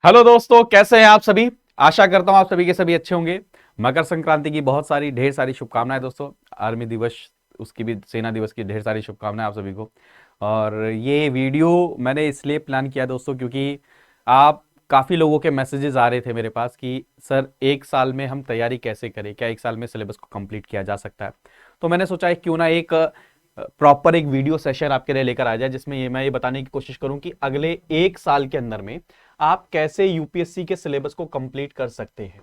Hello दोस्तों, कैसे हैं आप सभी। आशा करता हूं आप सभी के सभी अच्छे होंगे। मकर संक्रांति की बहुत सारी ढेर सारी शुभकामनाएं दोस्तों। आर्मी दिवस, उसकी भी, सेना दिवस की ढेर सारी शुभकामनाएं आप सभी को। और ये वीडियो मैंने इसलिए प्लान किया दोस्तों क्योंकि आप काफ़ी लोगों के मैसेजेस आ रहे थे मेरे पास कि सर एक साल में हम तैयारी कैसे करें, क्या एक साल में सिलेबस को कंप्लीट किया जा सकता है। तो मैंने सोचा क्यों ना एक प्रॉपर एक वीडियो सेशन आपके लिए लेकर आ जाए जिसमें मैं ये बताने की कोशिश करूं कि अगले एक साल के अंदर में आप कैसे यूपीएससी के सिलेबस को कंप्लीट कर सकते हैं।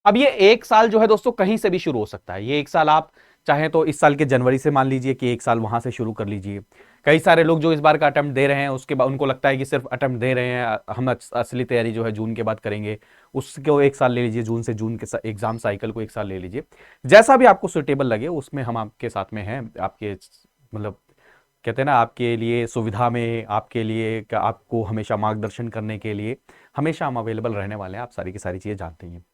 अब ये एक साल जो है दोस्तों कहीं से भी शुरू हो सकता है। ये एक साल आप चाहें तो इस साल के जनवरी से मान लीजिए कि एक साल वहां से शुरू कर लीजिए। कई सारे लोग जो इस बार का अटेम्प्ट दे रहे हैं उसके बाद उनको लगता है कि सिर्फ अटेम्प्ट दे रहे हैं, हम असली तैयारी जो है जून के बाद करेंगे। उसको एक साल ले लीजिए, जून से जून के एग्जाम साइकिल को एक साल ले लीजिए। जैसा भी आपको सुटेबल लगे उसमें हम आपके साथ में हैं। आपके मतलब कहते हैं ना, आपके लिए सुविधा में, आपके लिए आपको हमेशा मार्गदर्शन करने के लिए हमेशा हम अवेलेबल रहने वाले हैं। आप सारी की सारी चीजें जानते ही हैं।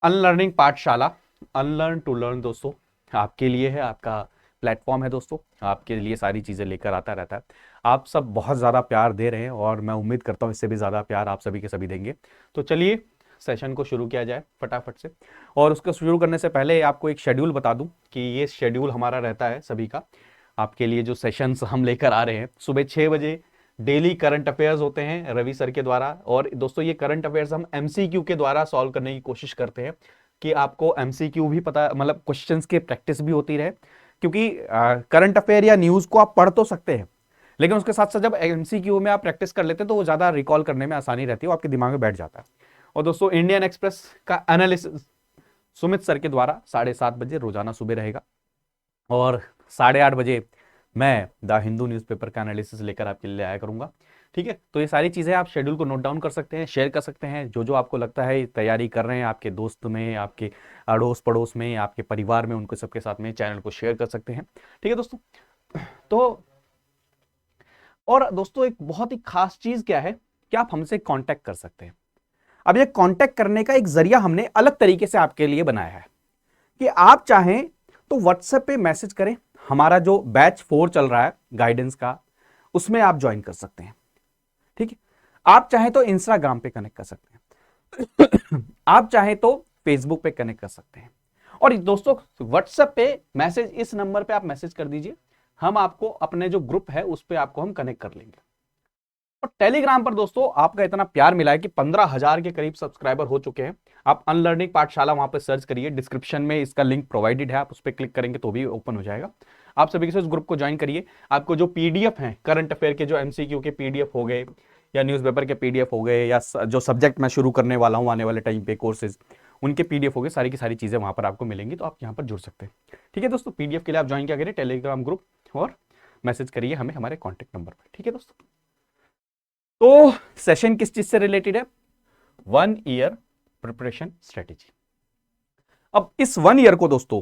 अनलर्निंग पाठशाला, अनलर्न टू लर्न दोस्तों आपके लिए है, आपका प्लेटफॉर्म है दोस्तों। आपके लिए सारी चीजें लेकर आता रहता है। आप सब बहुत ज्यादा प्यार दे रहे हैं और मैं उम्मीद करता हूं इससे भी ज्यादा प्यार आप सभी के सभी देंगे। तो चलिए सेशन को शुरू किया जाए फटाफट से। और उसको शुरू करने से पहले आपको एक शेड्यूल बता दूं कि ये शेड्यूल हमारा रहता है सभी का। आपके लिए जो सेशंस हम लेकर आ रहे हैं, सुबह 6 बजे डेली करंट अफेयर्स होते हैं रवि सर के द्वारा। और दोस्तों ये करंट अफेयर्स हम एमसीक्यू के द्वारा सॉल्व करने की कोशिश करते हैं कि आपको एमसीक्यू भी पता, मतलब क्वेश्चंस की प्रैक्टिस भी होती रहे। क्योंकि करंट अफेयर या न्यूज को आप पढ़ तो सकते हैं, लेकिन उसके साथ साथ जब एमसीक्यू में आप प्रैक्टिस कर लेते हैं तो वो ज्यादा रिकॉल करने में आसानी रहती है, वो आपके दिमाग में बैठ जाता है। और दोस्तों इंडियन एक्सप्रेस का एनालिसिस सुमित सर के द्वारा 7:30 बजे रोजाना सुबह रहेगा। और 8:30 बजे मैं द हिंदू न्यूज़पेपर का एनालिसिस लेकर आपके लिए आया करूंगा। ठीक है, तो ये सारी चीजें आप शेड्यूल को नोट डाउन कर सकते हैं, शेयर कर सकते हैं। जो जो आपको लगता है तैयारी कर रहे हैं आपके दोस्त में, आपके अड़ोस पड़ोस में, आपके परिवार में, उनके सबके साथ में चैनल को शेयर कर सकते हैं। ठीक है दोस्तों। तो और दोस्तों एक बहुत ही खास चीज क्या है कि आप हमसे कांटेक्ट कर सकते हैं। अब ये कांटेक्ट करने का एक जरिया हमने अलग तरीके से आपके लिए बनाया है कि आप चाहें तो व्हाट्सएप पे मैसेज करें। हमारा जो बैच 4 चल रहा है गाइडेंस का, उसमें आप ज्वाइन कर सकते हैं। ठीक है, आप चाहें तो इंस्टाग्राम पे कनेक्ट कर सकते हैं। आप चाहें तो फेसबुक पे कनेक्ट कर सकते हैं। और दोस्तों व्हाट्सएप पे मैसेज, इस नंबर पे आप मैसेज कर दीजिए, हम आपको अपने जो ग्रुप है उस पे आपको हम कनेक्ट कर लेंगे। और टेलीग्राम पर दोस्तों आपका इतना प्यार मिला है कि 15,000 के करीब सब्सक्राइबर हो चुके हैं। आप अनलर्निंग पाठशाला वहां पर सर्च करिए, डिस्क्रिप्शन में इसका लिंक प्रोवाइडेड है, आप उस पर क्लिक करेंगे तो भी ओपन हो जाएगा। आप सभी के साथ ग्रुप को ज्वाइन करिए। आपको जो पीडीएफ है करंट अफेयर के, जो एमसीक्यू के पीडीएफ हो गए या न्यूज़पेपर के पीडीएफ हो गए, या जो सब्जेक्ट मैं शुरू करने वाला हूं आने वाले टाइम पे कोर्सेज, उनके पीडीएफ हो गए, सारी की सारी चीजें वहां पर आपको मिलेंगी, तो आप यहाँ पर जुड़ सकते हैं। ठीक है दोस्तों, पीडीएफ के लिए आप ज्वाइन क्या करिए, टेलीग्राम ग्रुप, और मैसेज करिए हमें हमारे कॉन्टेक्ट नंबर पर। ठीक है दोस्तों। तो सेशन किस चीज से रिलेटेड है? 1 ईयर प्रिपरेशन स्ट्रेटेजी। अब इस 1 ईयर को दोस्तों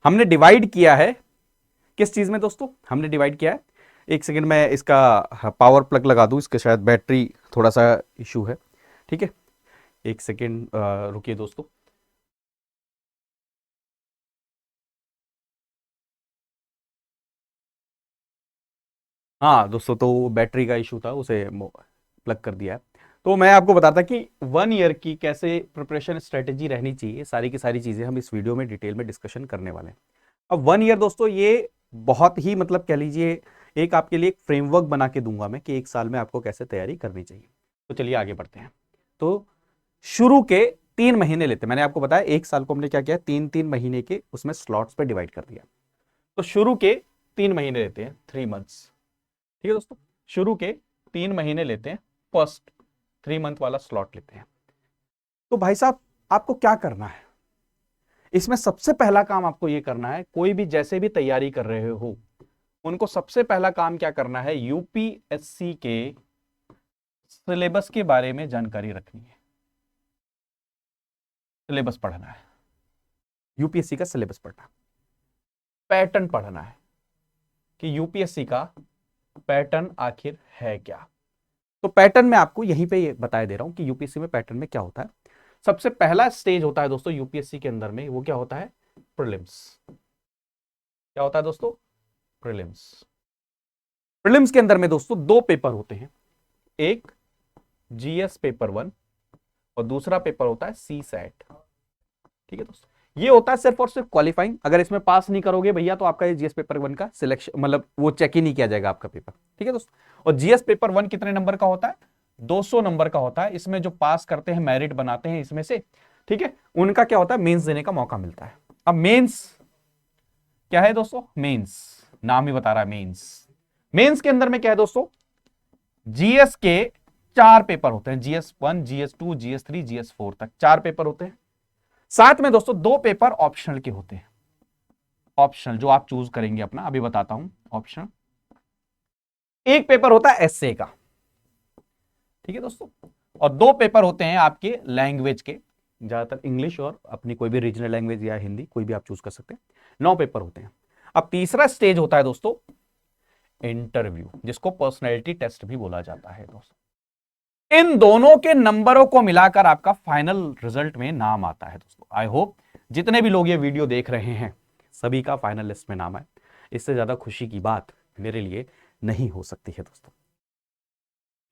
हमने डिवाइड किया है किस चीज में दोस्तों? हमने डिवाइड किया है, एक सेकंड मैं इसका पावर प्लग लगा दूं, इसके शायद बैटरी थोड़ा सा इशू है। ठीक है, एक सेकंड रुकिए दोस्तों। हाँ दोस्तों, तो बैटरी का इशू था, उसे प्लग कर दिया है। तो मैं आपको बताता कि 1 ईयर की कैसे प्रिपरेशन स्ट्रेटेजी रहनी चाहिए, सारी की सारी चीजें हम इस वीडियो में डिटेल में डिस्कशन करने वाले हैं। अब 1 ईयर दोस्तों ये बहुत ही, मतलब कह लीजिए, एक आपके लिए एक फ्रेमवर्क बना के दूंगा मैं कि एक साल में आपको कैसे तैयारी करनी चाहिए। तो चलिए आगे बढ़ते हैं। तो शुरू के 3 महीने लेते हैं। मैंने आपको बताया एक साल को हमने क्या किया, 3-3 महीने के उसमें स्लॉट्स पे डिवाइड कर दिया। तो शुरू के 3 महीने लेते हैं, 3 मंथ्स। ठीक है दोस्तों, शुरू के 3 महीने लेते हैं, फर्स्ट 3 मंथ वाला स्लॉट लेते हैं। तो भाई साहब आपको क्या करना है इसमें? सबसे पहला काम आपको यह करना है, कोई भी जैसे भी तैयारी कर रहे हो उनको सबसे पहला काम क्या करना है, यूपीएससी के सिलेबस के बारे में जानकारी रखनी है। सिलेबस पढ़ना है, यूपीएससी का सिलेबस पढ़ना, पैटर्न पढ़ना है कि यूपीएससी का पैटर्न आखिर है क्या। तो पैटर्न में आपको यहीं पे ये बताया दे रहा हूं कि यूपीएससी में पैटर्न में क्या होता है। सबसे पहला स्टेज होता है दोस्तों यूपीएससी के अंदर में, वो क्या होता है, प्रीलिम्स। क्या होता है दोस्तों? प्रीलिम्स। प्रीलिम्स के अंदर में दोस्तों 2 पेपर होते हैं, एक जीएस पेपर 1 और दूसरा पेपर होता है सी सेट। ठीक है दोस्तों, ये होता है सिर्फ और सिर्फ क्वालिफाइंग। अगर इसमें पास नहीं करोगे भैया तो आपका ये जीएस पेपर 1 का सिलेक्शन मतलब वो चेक ही नहीं किया जाएगा आपका पेपर। ठीक है दोस्तों, और जीएस पेपर 1 कितने नंबर का होता है? 200 नंबर का होता है। इसमें जो पास करते हैं, मेरिट बनाते हैं इसमें से, ठीक है, उनका क्या होता है, मेंस देने का मौका मिलता है। अब मेंस क्या है दोस्तों? मेंस नाम ही बता रहा है मेंस। मेंस के अंदर में क्या है दोस्तों? जीएस के 4 पेपर होते हैं, जीएस 1, जीएस 2, जीएस 3, जीएस 4 तक 4 पेपर होते हैं। साथ में दोस्तों 2 पेपर ऑप्शनल के होते हैं। ऑप्शनल जो आप चूज करेंगे अपना, अभी बताता हूं ऑप्शनल। एक पेपर होता है एसए का, ठीक है दोस्तों, और 2 पेपर होते हैं आपके लैंग्वेज के, ज्यादातर इंग्लिश और अपनी कोई भी रीजनल लैंग्वेज या हिंदी, कोई भी आप चूज कर सकते हैं। 9 पेपर होते हैं। अब तीसरा स्टेज होता है दोस्तों इंटरव्यू, जिसको पर्सनैलिटी टेस्ट भी बोला जाता है दोस्तों। इन दोनों के नंबरों को मिलाकर आपका फाइनल रिजल्ट में नाम आता है दोस्तों। आई होप जितने भी लोग ये वीडियो देख रहे हैं सभी का फाइनल लिस्ट में नाम है। इससे ज्यादा खुशी की बात मेरे लिए नहीं हो सकती है दोस्तों।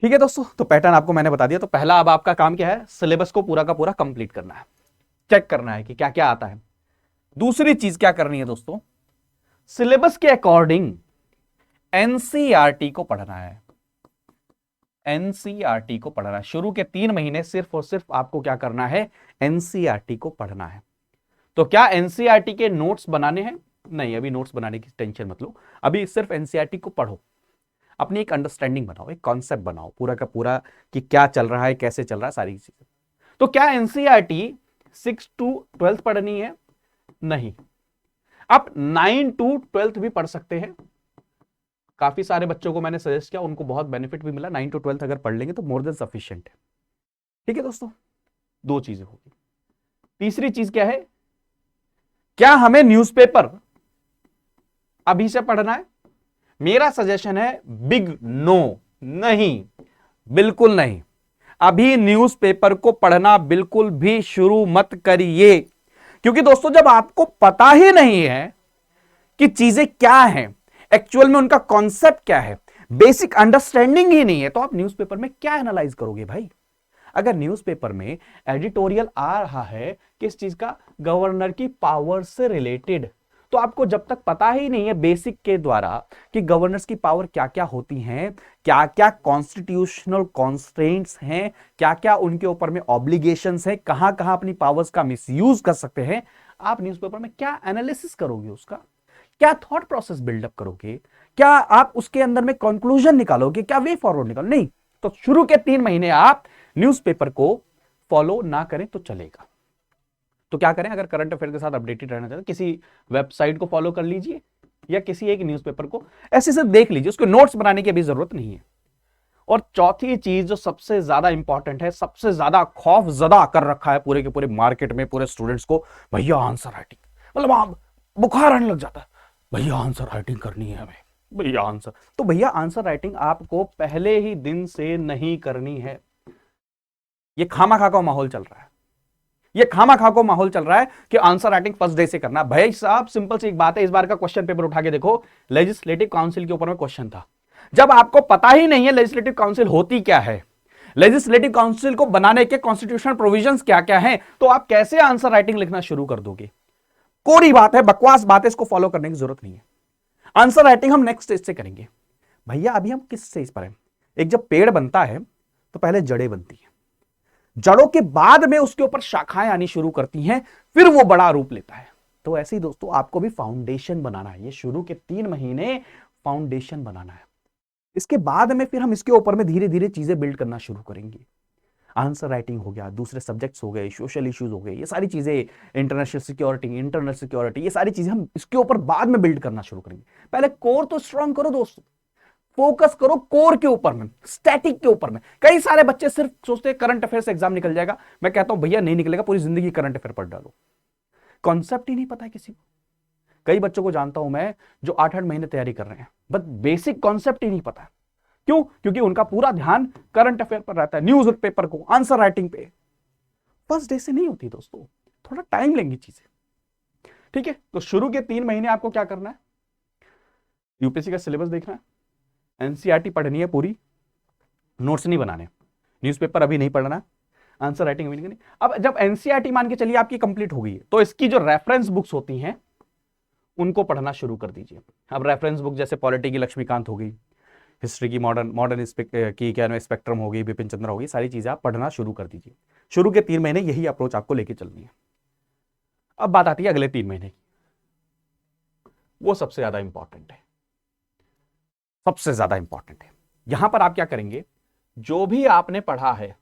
ठीक है दोस्तों, तो पैटर्न आपको मैंने बता दिया। तो पहला अब आपका काम क्या है? सिलेबस को पूरा का पूरा कंप्लीट करना है, चेक करना है कि क्या क्या आता है। दूसरी चीज क्या करनी है दोस्तों? सिलेबस के अकॉर्डिंग एनसीईआरटी को पढ़ना है। एनसीईआरटी को पढ़ना है। शुरू के 3 महीने सिर्फ और सिर्फ आपको क्या करना है? एनसीईआरटी को पढ़ना है। तो क्या एनसीईआरटी के नोट्स बनाने हैं? नहीं, अभी नोट्स बनाने की टेंशन मत लो। अभी सिर्फ एनसीईआरटी को पढ़ो, अपनी एक अंडरस्टैंडिंग बनाओ, एक कॉन्सेप्ट बनाओ पूरा का पूरा कि क्या चल रहा है, कैसे चल रहा है, सारी चीजें। तो क्या एनसीईआरटी 6 to 12 पढ़नी है? नहीं, आप 9 to 12 भी पढ़ सकते हैं। काफी सारे बच्चों को मैंने सजेस्ट किया, उनको बहुत बेनिफिट भी मिला। 9 to 12 अगर पढ़ लेंगे तो मोर देन सफिशिएंट है। ठीक है दोस्तों, 2 चीजें होगी। तीसरी चीज क्या है? क्या हमें न्यूज़पेपर अभी से पढ़ना है? मेरा सजेशन है बिग नो, नहीं, बिल्कुल नहीं। अभी न्यूज़पेपर को पढ़ना बिल्कुल भी शुरू मत करिए, क्योंकि दोस्तों जब आपको पता ही नहीं है कि चीजें क्या हैं, एक्चुअल में उनका कॉन्सेप्ट क्या है, बेसिक अंडरस्टैंडिंग ही नहीं है, तो आप न्यूज़पेपर में क्या एनालाइज करोगे भाई? अगर न्यूज़पेपर में एडिटोरियल आ रहा है किस चीज का? गवर्नर की पावर से रिलेटेड, तो आपको जब तक पता ही नहीं है बेसिक के द्वारा कि गवर्नर्स की पावर क्या क्या होती हैं, क्या क्या कॉन्स्टिट्यूशनल कॉन्स्ट्रेंट्स हैं, क्या क्या उनके ऊपर में ऑब्लिगेशंस हैं, कहां कहां अपनी पावर्स का मिसयूज कर सकते हैं, आप न्यूज़पेपर में क्या एनालिसिस करोगे? उसका क्या थॉट प्रोसेस बिल्डअप करोगे? क्या आप उसके अंदर में कंक्लूजन निकालोगे? क्या वे फॉरवर्ड निकालो? नहीं। तो शुरू के 3 महीने आप न्यूज़पेपर को फॉलो ना करें तो चलेगा। तो क्या करें? अगर करंट अफेयर के साथ अपडेटेड रहना चाहते, किसी वेबसाइट को फॉलो कर लीजिए या किसी एक न्यूज़पेपर को ऐसे से देख लीजिए, उसको नोट्स बनाने की अभी जरूरत नहीं है। और चौथी चीज जो सबसे ज्यादा इंपॉर्टेंट है, सबसे ज्यादा खौफ ज्यादा कर रखा है पूरे के पूरे मार्केट में पूरे स्टूडेंट्स को, भैया आंसर राइटिंग, मतलब आप बुखार आने लग जाता है, भैया आंसर राइटिंग करनी है हमें, भैया आंसर। तो भैया आंसर राइटिंग आपको पहले ही दिन से नहीं करनी है। ये खामा-खा का माहौल चल रहा है, ये खामा-खा को माहौल चल रहा है कि आंसर राइटिंग फर्स्ट डे से करना। भाई साहब सिंपल सी एक बात है, इस बार का क्वेश्चन पेपर उठा के देखो, लेजिस्लेटिव काउंसिल के ऊपर में क्वेश्चन था। जब आपको पता ही नहीं है लेजिस्लेटिव काउंसिल होती क्या है, लेजिस्लेटिव काउंसिल को बनाने के कॉन्स्टिट्यूशनल प्रोविजंस क्या क्या हैं, तो आप कैसे आंसर राइटिंग लिखना शुरू कर दोगे? कोरी बात है, बकवास बात है, इसको फॉलो करने की जरूरत नहीं है। आंसर राइटिंग हम नेक्स्ट स्टेज से करेंगे। भैया अभी हम किस स्टेज पर हैं? एक जब पेड़ बनता है तो पहले जड़ें बनती हैं, जड़ों के बाद में उसके ऊपर शाखाएं आनी शुरू करती हैं, फिर वो बड़ा रूप लेता है। तो ऐसे ही दोस्तों आपको भी फाउंडेशन बनाना है। ये शुरू के 3 महीने फाउंडेशन बनाना है, इसके बाद में फिर हम इसके ऊपर में धीरे धीरे चीजें बिल्ड करना शुरू करेंगे। आंसर राइटिंग हो गया, दूसरे सब्जेक्ट्स हो गए, सोशल इश्यूज हो गए, ये सारी चीजें, इंटरनेशनल सिक्योरिटी, इंटरनल सिक्योरिटी, ये सारी चीजें हम इसके ऊपर बाद में बिल्ड करना शुरू करेंगे। पहले कोर तो स्ट्रांग करो दोस्तों, फोकस करो कोर के ऊपर में, स्टैटिक के ऊपर में। कई सारे बच्चे सिर्फ सोचते हैं करंट अफेयर से एग्जाम निकल जाएगा। मैं कहता हूं भैया नहीं निकलेगा, पूरी जिंदगी करंट अफेयर पढ़ डालो। कॉन्सेप्ट ही नहीं पता है किसी को। कई बच्चों को जानता हूं मैं जो 8-8 महीने तैयारी कर रहे हैं, बट बेसिक कॉन्सेप्ट ही नहीं पता है। क्यों? क्योंकि उनका पूरा ध्यान करंट अफेयर पर रहता है, न्यूज पेपर को, आंसर राइटिंग पे। फर्स्ट डे से नहीं होती दोस्तों, थोड़ा टाइम लेंगी चीजें। ठीक है, तो शुरू के 3 महीने आपको क्या करना है? यूपीएससी का सिलेबस देखना है, एनसीईआरटी पढ़नी है पूरी, नोट्स नहीं बनाने। न्यूज़पेपर अभी नहीं पढ़ना, आंसर राइटिंग अभी नहीं। अब जब एनसीईआरटी मान के चलिए आपकी कंप्लीट हो गई है, तो इसकी जो रेफरेंस बुक्स होती हैं उनको पढ़ना शुरू कर दीजिए। अब रेफरेंस बुक जैसे पॉलिटी की लक्ष्मीकांत हो गई, हिस्ट्री की मॉडर्न की क्या नाम स्पेक्ट्रम हो गई, बिपिन चंद्र हो गई, सारी चीजें आप पढ़ना शुरू कर दीजिए। शुरू के 3 महीने यही अप्रोच आपको लेके चलनी है। अब बात आती है अगले 3 महीने की, वो सबसे ज्यादा इंपॉर्टेंट है, सबसे ज्यादा इंपॉर्टेंट है। यहां पर आप क्या करेंगे, जो भी आपने पढ़ा है,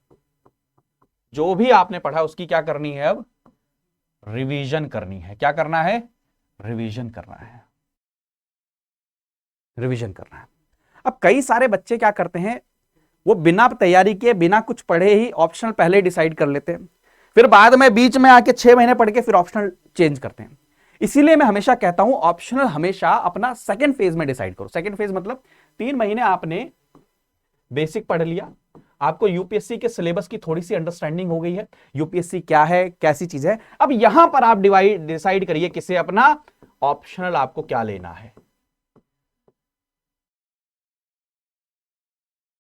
जो भी आपने पढ़ा उसकी क्या करनी है, अब रिवीजन करनी है। क्या करना है, रिवीजन करना है, रिवीजन करना है। अब कई सारे बच्चे क्या करते हैं, वो बिना तैयारी किए बिना कुछ पढ़े ही ऑप्शनल पहले डिसाइड कर लेते हैं, फिर बाद में बीच में आके 6 महीने पढ़ के फिर ऑप्शनल चेंज करते हैं। इसीलिए मैं हमेशा कहता हूं ऑप्शनल हमेशा अपना सेकंड फेज में डिसाइड करो। सेकंड फेज मतलब 3 महीने आपने बेसिक पढ़ लिया, आपको यूपीएससी के सिलेबस की थोड़ी सी अंडरस्टैंडिंग हो गई है, यूपीएससी क्या है, कैसी चीज है। अब यहां पर आप डिसाइड करिए किसे अपना ऑप्शनल आपको क्या लेना है,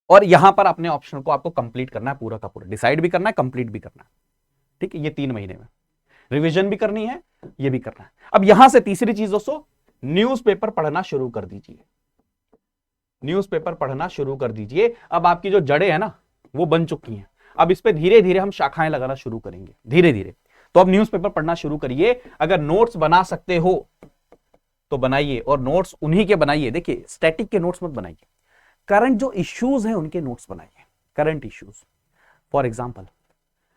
और यहां पर अपने ऑप्शन को आपको कंप्लीट करना है, पूरा का पूरा डिसाइड भी करना है, कंप्लीट भी करना है। ठीक है, ये 3 महीने में रिवीजन भी करनी है, ये भी करना है। अब यहां से तीसरी चीज दोस्तों, न्यूज़पेपर पढ़ना शुरू कर दीजिए, न्यूज़पेपर पढ़ना शुरू कर दीजिए। अब आपकी जो जड़ें हैं ना वो बन चुकी हैं, अब इस पे धीरे धीरे हम शाखाएं लगाना शुरू करेंगे, धीरे धीरे। तो अब न्यूज़पेपर पढ़ना शुरू करिए। अगर नोट्स बना सकते हो तो बनाइए, और नोट्स उन्हीं के बनाइए। देखिए स्टैटिक के नोट्स मत बनाइए, करंट जो इश्यूज हैं उनके नोट्स बनाइए, करंट इश्यूज। फॉर एग्जांपल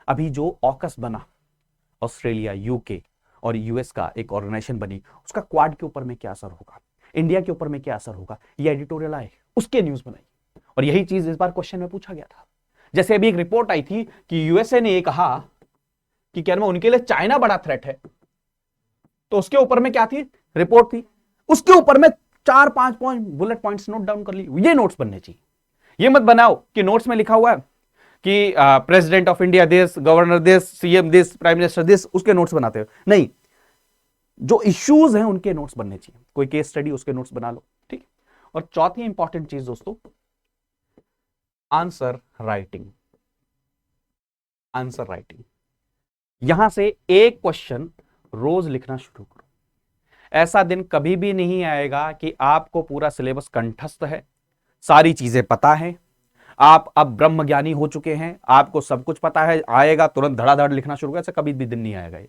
अभी जो ऑकस बना, ऑस्ट्रेलिया, यूके और यूएस का एक ऑर्गेनाइजेशन बनी, उसका क्वाड के ऊपर में क्या असर होगा, इंडिया के ऊपर में क्या असर होगा, ये एडिटोरियल आए, उसके न्यूज बनाइए। और यही चीज इस बार क्वेश्चन में पूछा गया था। जैसे अभी एक रिपोर्ट आई थी कि यूएसए ने ये कहा कि क्या उनके लिए चाइना बड़ा थ्रेट है, तो उसके ऊपर में क्या थी, रिपोर्ट थी, उसके ऊपर में 4-5 point bullet points note down कर ली। ये नोट्स बनने चाहिए। ये मत बनाओ कि नोट्स में लिखा हुआ है कि president of India this, governor this, CM this, prime minister this, उसके नोट्स बनाते हो नहीं, जो इश्यूज हैं उनके नोट्स बनने चाहिए। कोई केस स्टडी उसके नोट्स बना लो, ठीक। और चौथी इंपॉर्टेंट चीज दोस्तों, आंसर राइटिंग। आंसर राइटिंग, यहां से एक क्वेश्चन रोज लिखना शुरू करो। ऐसा दिन कभी भी नहीं आएगा कि आपको पूरा सिलेबस कंठस्थ है, सारी चीजें पता है, आप अब ब्रह्म ज्ञानी हो चुके हैं, आपको सब कुछ पता है, आएगा तुरंत धड़ाधड़ लिखना शुरू कर, ऐसा कभी भी दिन नहीं आएगा। ये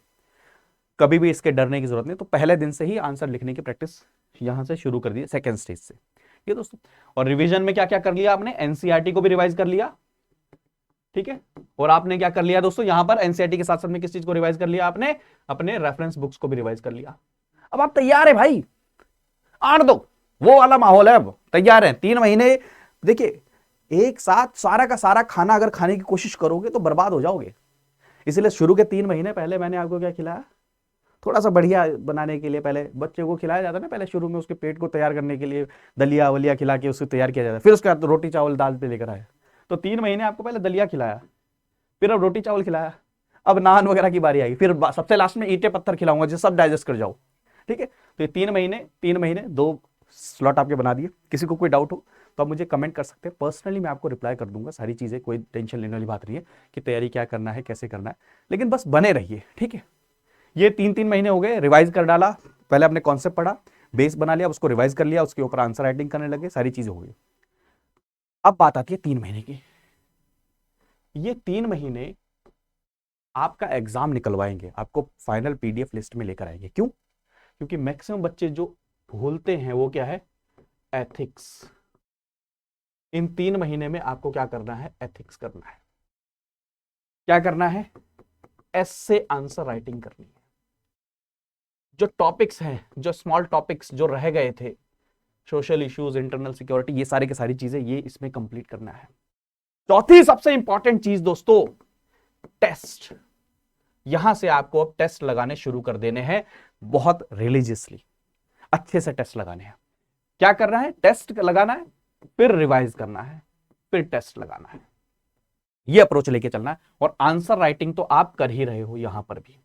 कभी भी इसके डरने की जरूरत नहीं। तो पहले दिन से ही आंसर लिखने की प्रैक्टिस यहां से शुरू कर दी, सेकेंड स्टेज से, ये दोस्तों। और रिवीजन में क्या क्या कर लिया आपने, एनसीईआरटी को भी रिवाइज कर लिया, ठीक है। और आपने क्या कर लिया दोस्तों, यहां पर एनसीईआरटी के साथ साथ में किस चीज को रिवाइज कर लिया आपने, अपने रेफरेंस बुक्स को भी रिवाइज कर लिया। अब आप तैयार है भाई, आड़ दो, वो वाला माहौल है, अब तैयार है। 3 महीने देखिए एक साथ सारा का सारा खाना अगर खाने की कोशिश करोगे तो बर्बाद हो जाओगे। इसलिए शुरू के 3 महीने पहले मैंने आपको क्या खिलाया, थोड़ा सा बढ़िया बनाने के लिए पहले बच्चे को खिलाया जाता है ना, पहले शुरू में उसके पेट को तैयार करने के लिए दलिया वलिया खिला के उसको तैयार किया जाता है, फिर उसके बाद रोटी चावल दाल पे लेकर आया। तो 3 महीने आपको पहले दलिया खिलाया, फिर अब रोटी चावल खिलाया, अब नान वगैरह की बारी आई, फिर सबसे लास्ट में ईंटे पत्थर खिलाऊंगा जो सब डाइजेस्ट कर जाओ, ठीक है। तो ये 3 महीने 2 स्लॉट आपके बना दिए। किसी को कोई डाउट हो तो आप मुझे कमेंट कर सकते हैं, पर्सनली मैं आपको रिप्लाई कर दूंगा सारी चीज़ें, कोई टेंशन लेने वाली बात नहीं है कि तैयारी क्या करना है, कैसे करना है, लेकिन बस बने रहिए, ठीक है। ये 3 महीने हो गए, रिवाइज कर डाला, पहले आपने कॉन्सेप्ट पढ़ा, बेस बना लिया, उसको रिवाइज कर लिया, उसके ऊपर आंसर राइटिंग करने लगे, सारी चीजें हो गई। अब बात आती है 3 महीने की। ये 3 महीने आपका एग्जाम निकलवाएंगे, आपको फाइनल पीडीएफ लिस्ट में लेकर आएंगे। क्यों? क्योंकि मैक्सिमम बच्चे जो भूलते हैं वो क्या है, एथिक्स। इन 3 महीने में आपको क्या करना है, एथिक्स करना है। क्या करना है, ऐसे आंसर राइटिंग करनी है। जो टॉपिक्स हैं, जो स्मॉल टॉपिक्स जो रह गए थे, सोशल इश्यूज, इंटरनल सिक्योरिटी, ये सारे के सारी चीजें ये इसमें कंप्लीट करना है। चौथी सबसे इंपॉर्टेंट चीज दोस्तों, टेस्ट। यहां से आपको अब टेस्ट लगाने शुरू कर देने हैं, बहुत रिलीजियसली अच्छे से टेस्ट लगाने हैं। क्या करना है, टेस्ट लगाना है, फिर रिवाइज करना है, फिर टेस्ट लगाना है। ये अप्रोच लेके चलना है। और आंसर राइटिंग तो आप कर ही रहे हो, यहां पर भी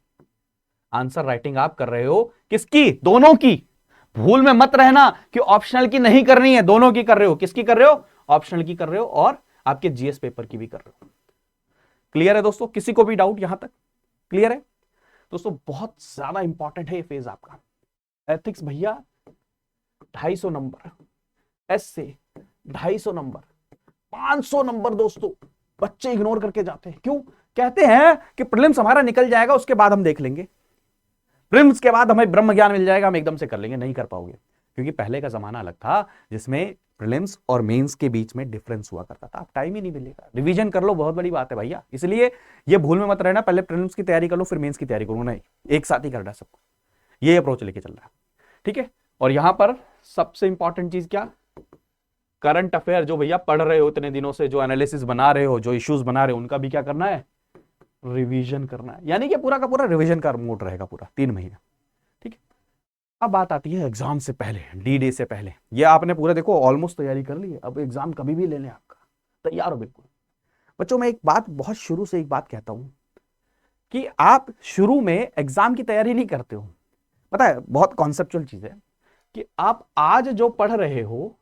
आंसर राइटिंग आप कर रहे हो, किसकी, दोनों की। भूल में मत रहना कि ऑप्शनल की नहीं करनी है, दोनों की कर रहे हो। किसकी कर रहे हो, ऑप्शनल की कर रहे हो और आपके जीएस पेपर की भी कर रहे हो। क्लियर है दोस्तों? किसी को भी डाउट यहां तक? क्लियर है दोस्तों? बहुत ज्यादा इंपॉर्टेंट है ये फेज आपका। एथिक्स भैया 250 नंबर, एस से 250 नंबर, 500 नंबर दोस्तों बच्चे इग्नोर करके जाते हैं। क्यों? कहते हैं कि प्रीलिम्स हमारा निकल जाएगा, उसके बाद हम देख लेंगे, प्रीलिम्स के बाद हमें ब्रह्म ज्ञान मिल जाएगा, हम एकदम से कर लेंगे। नहीं कर पाओगे, क्योंकि पहले का जमाना अलग था जिसमें प्रीलिम्स और मेंस के बीच में डिफरेंस हुआ करता था। अब टाइम ही नहीं मिलेगा, रिवीजन कर लो, बहुत बड़ी बात है भैया। इसलिए ये भूल में मत रहना, पहले प्रीलिम्स की तैयारी कर लो फिर मेंस की तैयारी करो, नहीं एक साथ ही करना सबको। ये अप्रोच लेके चल रहा है, ठीक है। और यहां पर सबसे इंपॉर्टेंट चीज क्या? करंट अफेयर जो भैया पढ़ रहे हो इतने दिनों से, जो एनालिसिस बना रहे हो, जो इश्यूज बना रहे हो, उनका भी क्या करना है? रिवीजन करना है। यानी कि पूरा का पूरा रिवीजन का मोड रहेगा पूरा 3 महीने, ठीक है। अब बात आती है एग्जाम से पहले, डी डे से पहले। ये आपने पूरा देखो ऑलमोस्ट तैयारी कर ली है, अब एग्जाम कभी भी ले लें, आपका तैयार हो बिल्कुल। बच्चों मैं एक बात बहुत शुरू से एक बात कहता हूं कि आप शुरू में एग्जाम की तैयारी नहीं करते हो। पता है बहुत कॉन्सेप्चुअल चीज है कि आप आज जो पढ़ रहे हो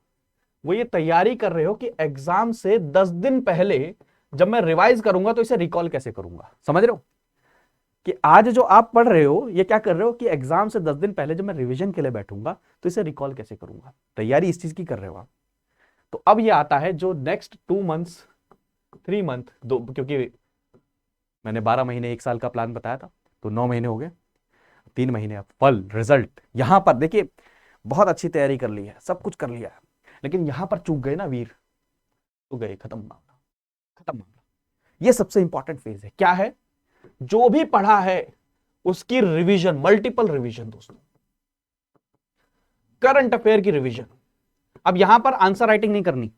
वो ये तैयारी कर रहे हो कि एग्जाम से 10 दिन पहले जब मैं रिवाइज करूंगा तो इसे रिकॉल कैसे करूंगा। समझ रहे हो कि आज जो आप पढ़ रहे हो ये क्या कर रहे हो कि एग्जाम से 10 दिन पहले जब मैं रिवीजन के लिए बैठूंगा तो इसे रिकॉल कैसे करूंगा। तैयारी इस चीज की कर रहे हो आप। तो अब ये आता है जो नेक्स्ट 2 मंथ्स 3 मंथ दो, क्योंकि मैंने 12 महीने 1 साल का प्लान बताया था, तो 9 महीने हो गए, 3 महीने अब फल रिजल्ट। यहां पर देखिए बहुत अच्छी तैयारी कर ली है, सब कुछ कर लिया है, लेकिन यहां पर चूक गए ना वीर, तो गए, खत्म मामला, खत्म मामला। ये सबसे इंपॉर्टेंट फेज है। क्या है? जो भी पढ़ा है उसकी रिवीजन, मल्टीपल रिवीजन दोस्तों, करंट अफेयर की रिवीजन। अब यहां पर आंसर राइटिंग नहीं करनी,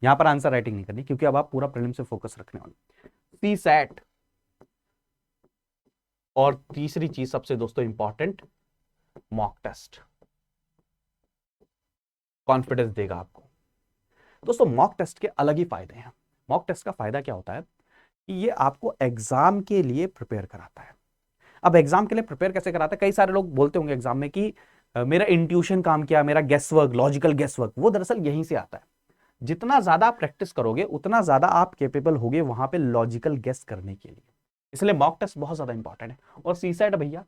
यहां पर आंसर राइटिंग नहीं करनी, क्योंकि अब आप पूरा प्रीलिम से फोकस रखने वाले। सी सैट, और तीसरी चीज सबसे दोस्तों इंपॉर्टेंट, मॉक टेस्ट। कॉन्फिडेंस देगा आपको दोस्तों। मॉक टेस्ट के अलग ही फायदे हैं। मॉक टेस्ट का फायदा क्या होता है कि ये आपको एग्जाम के लिए प्रिपेयर कराता है। अब एग्जाम के लिए प्रिपेयर कैसे कराता है? कई सारे लोग बोलते होंगे एग्जाम में कि मेरा इंट्यूशन काम किया, मेरा guess work, logical guess work. वो दरअसल यहीं से आता है। जितना ज्यादा आप प्रैक्टिस करोगे उतना ज्यादा आप कैपेबल होगे वहां पे लॉजिकल गेस करने के लिए। इसलिए मॉक टेस्ट बहुत ज्यादा इंपॉर्टेंट है। और सीसेट भैया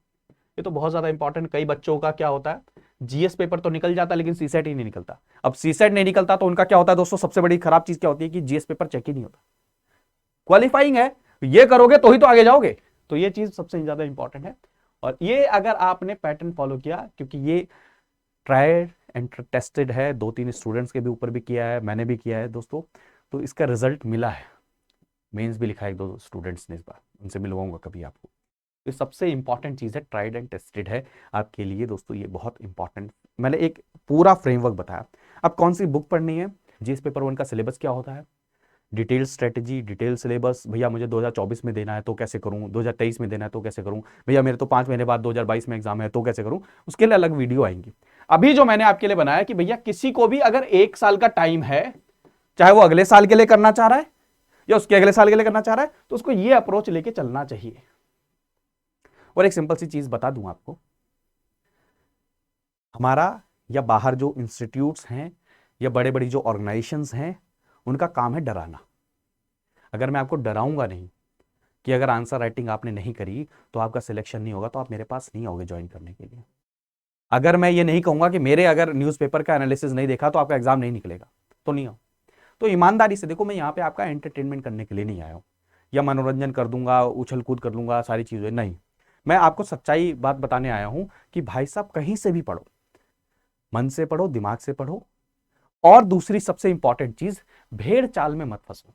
ये तो बहुत ज्यादा इंपॉर्टेंट। कई बच्चों का क्या होता है, जीएस पेपर तो निकल जाता है लेकिन सीसेट ही नहीं निकलता। अब सीसेट नहीं निकलता तो उनका क्या होता है दोस्तों? सबसे बड़ी खराब चीज क्या होती है कि जीएस पेपर चेक ही नहीं होता। क्वालिफाइंग है, ये करोगे तो ही तो आगे जाओगे। तो ये चीज सबसे ज्यादा इंपॉर्टेंट है। और ये अगर आपने पैटर्न फॉलो किया, क्योंकि ये ट्राइड एंड टेस्टेड है, 2-3 स्टूडेंट्स के भी ऊपर भी किया है, मैंने भी किया है दोस्तों, तो इसका रिजल्ट मिला है। मेंस भी लिखा है 1-2 स्टूडेंट्स ने इस बार, उनसे मिलवाऊंगा कभी आपको। तो सबसे इंपॉर्टेंट चीज है, ट्राइड एंड टेस्टेड है आपके लिए दोस्तों। ये बहुत इंपॉर्टेंट, मैंने एक पूरा फ्रेमवर्क बताया। अब कौन सी बुक पढ़नी है, जीएस पेपर 1 का सिलेबस क्या होता है, डिटेल स्ट्रेटेजी, डिटेल सिलेबस। भैया मुझे 2024 में देना है तो कैसे करूं, 2023 में देना है तो कैसे करूं, भैया मेरे तो 5 महीने बाद 2022 में एग्जाम है तो कैसे करूं, उसके लिए अलग वीडियो आएंगी। अभी जो मैंने आपके लिए बनाया कि भैया किसी को भी अगर 1 साल का टाइम है, चाहे वो अगले साल के लिए करना चाह रहा है या उसके अगले साल के लिए करना चाह रहा है, तो उसको ये अप्रोच लेके चलना चाहिए। और एक सिंपल सी चीज बता दूं आपको, हमारा या बाहर जो इंस्टीट्यूट्स हैं या बड़े बड़ी जो ऑर्गेनाइजेशंस हैं, उनका काम है डराना। अगर मैं आपको डराऊंगा नहीं कि अगर आंसर राइटिंग आपने नहीं करी तो आपका सिलेक्शन नहीं होगा, तो आप मेरे पास नहीं आओगे ज्वाइन करने के लिए। अगर मैं ये नहीं कहूंगा कि मेरे अगर न्यूज़पेपर का एनालिसिस नहीं देखा तो आपका एग्जाम नहीं निकलेगा, तो नहीं आओ। तो ईमानदारी से देखो, मैं यहाँ पे आपका एंटरटेनमेंट करने के लिए नहीं आया हूँ या मनोरंजन कर दूंगा, उछल कूद कर दूंगा, सारी चीजें नहीं। मैं आपको सच्चाई बात बताने आया हूं कि भाई साहब कहीं से भी पढ़ो, मन से पढ़ो, दिमाग से पढ़ो। और दूसरी सबसे इंपॉर्टेंट चीज, भेड़ चाल में मत फंसो।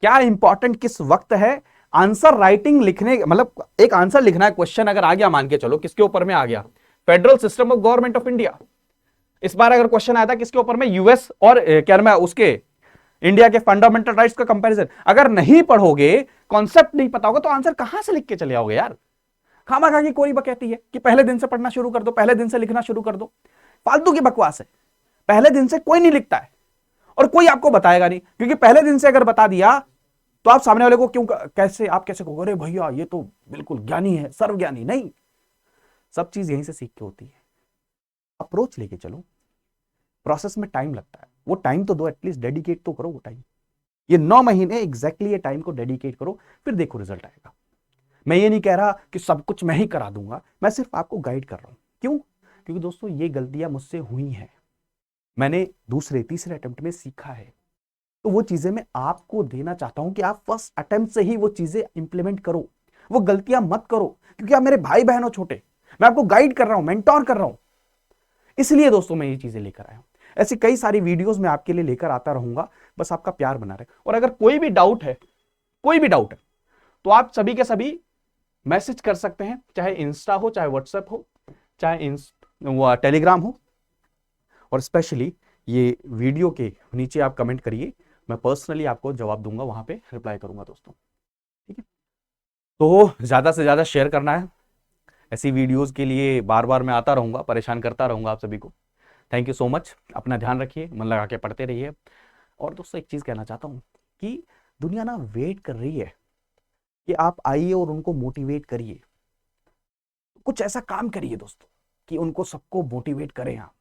क्या इंपॉर्टेंट किस वक्त है, आंसर राइटिंग लिखने, मतलब एक आंसर लिखना है, क्वेश्चन अगर आ गया, मान के चलो किसके ऊपर में आ गया, federal system of government of India. इस बार अगर क्वेश्चन आया था किसके ऊपर में, यूएस और क्या मैं उसके इंडिया के फंडामेंटल राइट्स का कंपैरिजन। अगर नहीं पढ़ोगे, कॉन्सेप्ट नहीं पता होगा, तो आंसर कहां से लिख के चले आओगे यार। खामा की कोई कहती है कि पहले दिन से पढ़ना शुरू कर दो, पहले दिन से लिखना शुरू कर दो। फालतू की बकवास है। पहले दिन से कोई नहीं लिखता है और कोई आपको बताएगा नहीं, क्योंकि पहले दिन से अगर बता दिया तो आप सामने वाले को क्यों, कैसे आप कैसे कहोगे, अरे भैया ये तो बिल्कुल ज्ञानी है, सर्वज्ञानी। नहीं, सब चीज यहीं से सीख के होती है। अप्रोच लेके चलो, प्रोसेस में टाइम लगता है, वो टाइम तो दो, एटलीस्ट डेडिकेट तो करो वो टाइम। ये 9 महीने एग्जैक्टली ये टाइम को डेडिकेट करो, फिर देखो रिजल्ट आएगा। मैं ये नहीं कह रहा कि सब कुछ मैं ही करा दूंगा, मैं सिर्फ आपको गाइड कर रहा हूं। क्यों? क्योंकि दोस्तों ये गलतियां मुझसे हुई हैं, मैंने दूसरे तीसरे अटेम्प्ट में सीखा है, तो वो चीजें मैं आपको देना चाहता हूं कि आप फर्स्ट अटेम्प्ट से ही वो चीजें इंप्लीमेंट करो, वो गलतियां मत करो, क्योंकि आप मेरे भाई बहन हो छोटे, मैं आपको गाइड कर रहा हूं, मेंटोर कर रहा हूं। इसलिए दोस्तों मैं ये चीजें लेकर आया हूं। ऐसी कई सारी वीडियोस मैं आपके लिए लेकर आता रहूंगा, बस आपका प्यार बना रहे। और अगर कोई भी डाउट है, कोई भी डाउट है, तो आप सभी के सभी मैसेज कर सकते हैं, चाहे इंस्टा हो, चाहे व्हाट्सएप हो, चाहे टेलीग्राम हो, और स्पेशली ये वीडियो के नीचे आप कमेंट करिए, मैं पर्सनली आपको जवाब दूंगा, वहां पे रिप्लाई करूंगा दोस्तों, ठीक है। तो ज्यादा से ज्यादा शेयर करना है, ऐसी वीडियोस के लिए बार बार मैं आता रहूंगा, परेशान करता रहूंगा आप सभी को। थैंक यू सो मच, अपना ध्यान रखिए, मन लगा के पढ़ते रहिए। और दोस्तों एक चीज कहना चाहता हूं कि दुनिया ना वेट कर रही है कि आप आइए और उनको मोटिवेट करिए, कुछ ऐसा काम करिए दोस्तों कि उनको सबको मोटिवेट करें आप।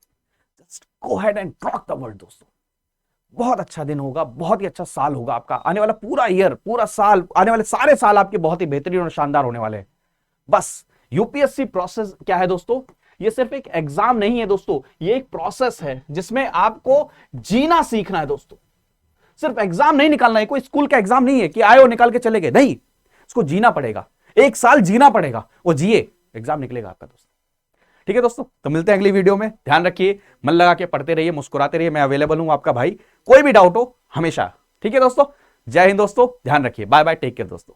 Just go ahead and rock the world दोस्तों। बहुत अच्छा दिन होगा, बहुत ही अच्छा साल होगा आपका, आने वाला पूरा ईयर, पूरा साल, आने वाले सारे साल आपके बहुत ही बेहतरीन और शानदार होने वाले हैं। बस यूपीएससी प्रोसेस क्या है दोस्तों? ये सिर्फ एक एग्जाम नहीं है दोस्तों, ये एक प्रोसेस है जिसमें आपको जीना सीखना है दोस्तों। सिर्फ एग्जाम नहीं निकालना है, कोई स्कूल का एग्जाम नहीं है कि आए हो निकाल के चले गए, नहीं, इसको जीना पड़ेगा, एक साल जीना पड़ेगा, वो जिए, एग्जाम निकलेगा आपका दोस्तों। ठीक है दोस्तों, तो मिलते हैं अगली वीडियो में। ध्यान रखिए, मन लगा के पढ़ते रहिए, मुस्कुराते रहिए, मैं अवेलेबल हूं आपका भाई, कोई भी डाउट हो हमेशा। ठीक है दोस्तों, जय हिंद दोस्तों, ध्यान रखिए, बाय बाय, टेक केयर दोस्तों।